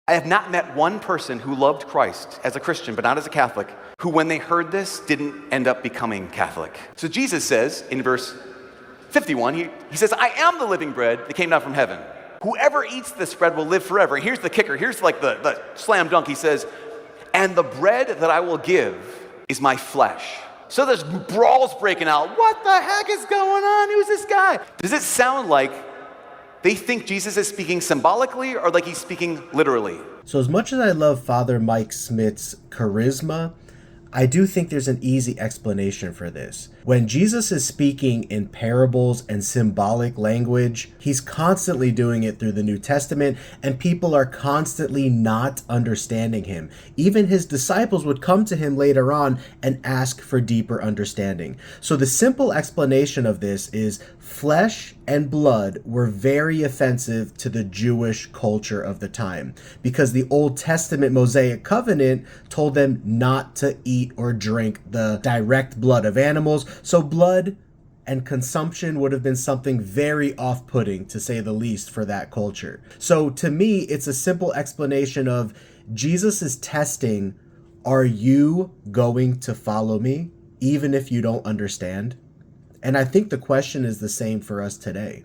I have not met one person who loved Christ as a Christian, but not as a Catholic, who when they heard this didn't end up becoming Catholic. So Jesus says in verse 51, he says, I am the living bread that came down from heaven. Whoever eats this bread will live forever. And here's the kicker. Here's like the slam dunk. He says, and the bread that I will give is my flesh. So there's brawls breaking out. What the heck is going on? Who's this guy? Does it sound like they think Jesus is speaking symbolically or like he's speaking literally? So as much as I love Father Mike Smith's charisma, I do think there's an easy explanation for this. When Jesus is speaking in parables and symbolic language, he's constantly doing it through the New Testament, and people are constantly not understanding him. Even his disciples would come to him later on and ask for deeper understanding. So the simple explanation of this is flesh and blood were very offensive to the Jewish culture of the time because the Old Testament Mosaic covenant told them not to eat or drink the direct blood of animals. So blood and consumption would have been something very off-putting, to say the least, for that culture. So to me, it's a simple explanation of Jesus is testing, are you going to follow me even if you don't understand? And I think the question is the same for us today.